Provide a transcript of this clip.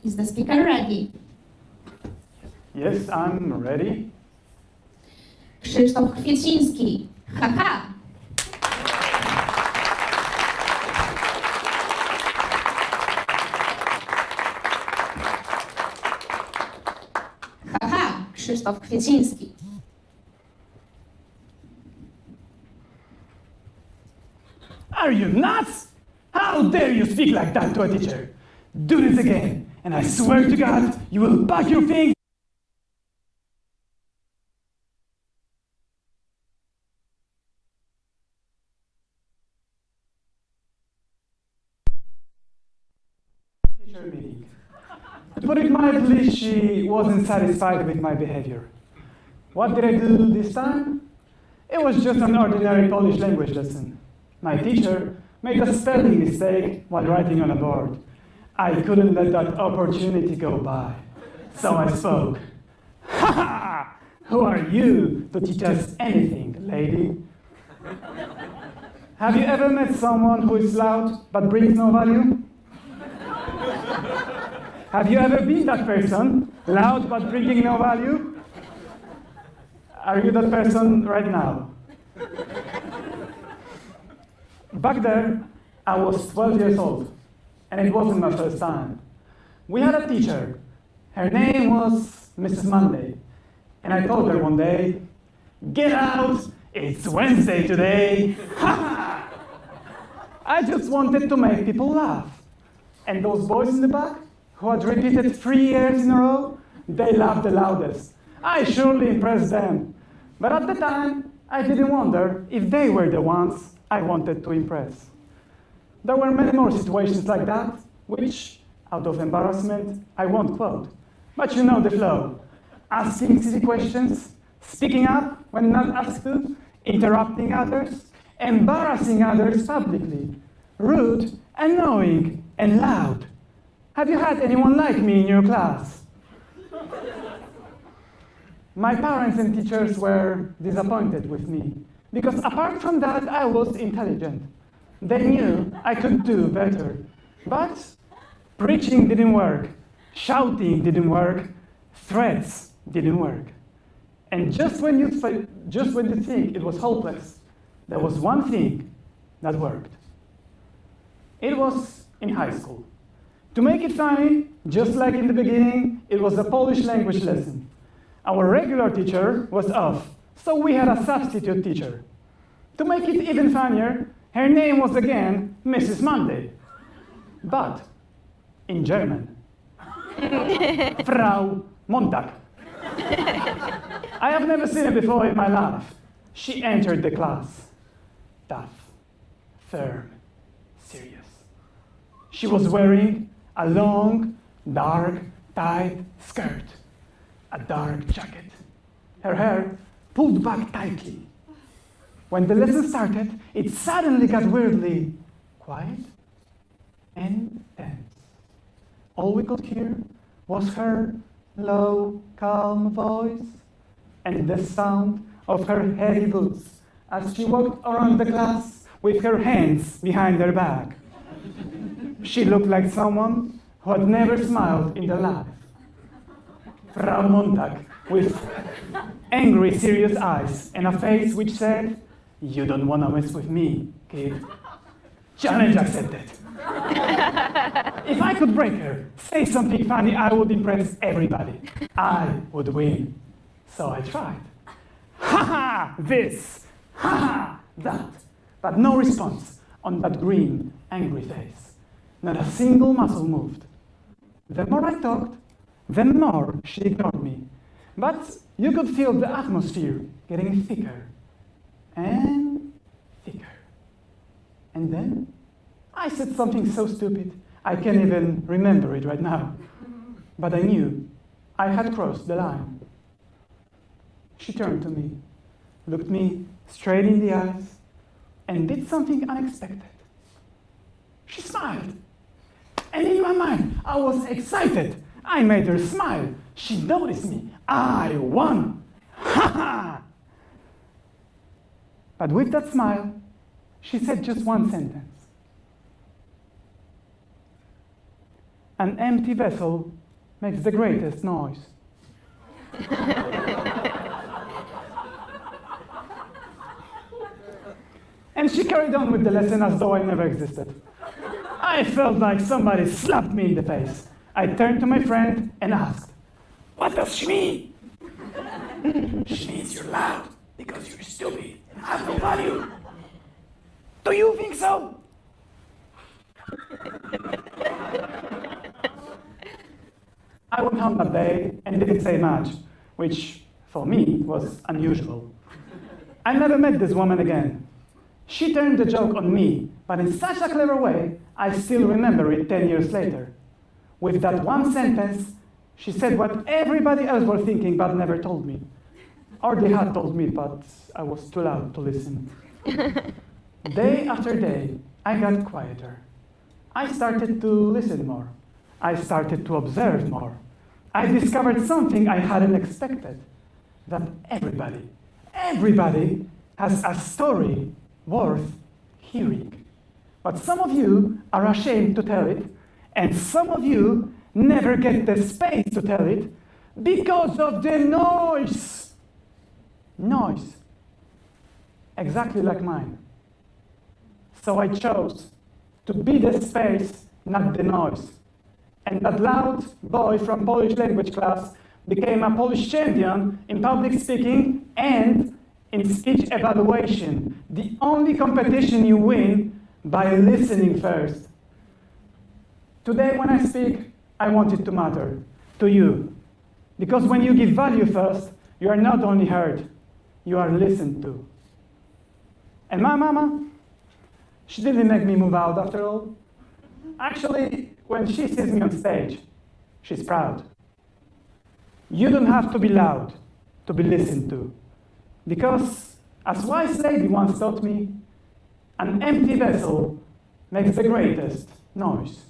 Is the speaker ready? Yes, I'm ready. Krzysztof Kwiecinski. Haha. Haha, Krzysztof Kwiecinski. Are you nuts? How dare you speak like that to a teacher? Do this again, and I swear to God, you will pack your things. Teacher meeting. To put it mildly, she wasn't satisfied with my behavior. What did I do this time? It was just an ordinary Polish language lesson. My teacher made a spelling mistake while writing on a board. I couldn't let that opportunity go by. So I spoke. Ha ha! Who are you to teach us anything, lady? Have you ever met someone who is loud but brings no value? Have you ever been that person, loud but bringing no value? Are you that person right now? Back there, I was 12 years old, and it wasn't my first time. We had a teacher. Her name was Mrs. Monday, and I told her one day, "Get out, it's Wednesday today." I just wanted to make people laugh. And those boys in the back, who had repeated 3 years in a row, they laughed the loudest. I surely impressed them. But at the time, I didn't wonder if they were the ones I wanted to impress. There were many more situations like that, which, out of embarrassment, I won't quote. But you know the flow. Asking silly questions, speaking up when not asked to, interrupting others, embarrassing others publicly, rude, annoying, and loud. Have you had anyone like me in your class? My parents and teachers were disappointed with me, because apart from that, I was intelligent. They knew I could do better. But preaching didn't work, shouting didn't work, threats didn't work. And just when you think it was hopeless, there was one thing that worked. It was in high school. To make it funny, just like in the beginning, it was a Polish language lesson. Our regular teacher was off, so we had a substitute teacher. To make it even funnier, her name was again Mrs. Monday, but in German. Frau Montag. I have never seen her before in my life. She entered the class, tough, firm, serious. She was wearing a long, dark, tight skirt, a dark jacket, her hair pulled back tightly. When the lesson started, it suddenly got weirdly quiet and tense. All we could hear was her low, calm voice and the sound of her heavy boots as she walked around the class with her hands behind her back. She looked like someone who had never smiled in their life. Frau Montag, with angry, serious eyes and a face which said, "You don't want to mess with me, kid." Challenge accepted. If I could break her, say something funny, I would impress everybody. I would win. So I tried. Ha ha, this. Ha ha, that. But no response on that green, angry face. Not a single muscle moved. The more I talked, the more she ignored me. But you could feel the atmosphere getting thicker and thicker. And then I said something so stupid, I can't even remember it right now. But I knew I had crossed the line. She turned to me, looked me straight in the eyes, and did something unexpected. She smiled. And in my mind, I was excited. I made her smile. She noticed me. I won. Ha ha! But with that smile, she said just one sentence. An empty vessel makes the greatest noise. And she carried on with the lesson as though I never existed. I felt like somebody slapped me in the face. I turned to my friend and asked, "What does she mean?" "She means you're loud because you're stupid and have no value." "Do you think so?" I went home that day and didn't say much, which for me was unusual. I never met this woman again. She turned the joke on me, but in such a clever way, I still remember it 10 years later. With that one sentence, she said what everybody else was thinking but never told me. Or they had told me, but I was too loud to listen. Day after day, I got quieter. I started to listen more. I started to observe more. I discovered something I hadn't expected, that everybody has a story worth hearing. But some of you are ashamed to tell it, and some of you never get the space to tell it because of the noise. Noise. Exactly like mine. So I chose to be the space, not the noise. And that loud boy from Polish language class became a Polish champion in public speaking and in speech evaluation, the only competition you win by listening first. Today when I speak, I want it to matter to you. Because when you give value first, you are not only heard, you are listened to. And my mama, she didn't make me move out after all. Actually, when she sees me on stage, she's proud. You don't have to be loud to be listened to. Because, as wise lady once taught me, an empty vessel makes the greatest noise.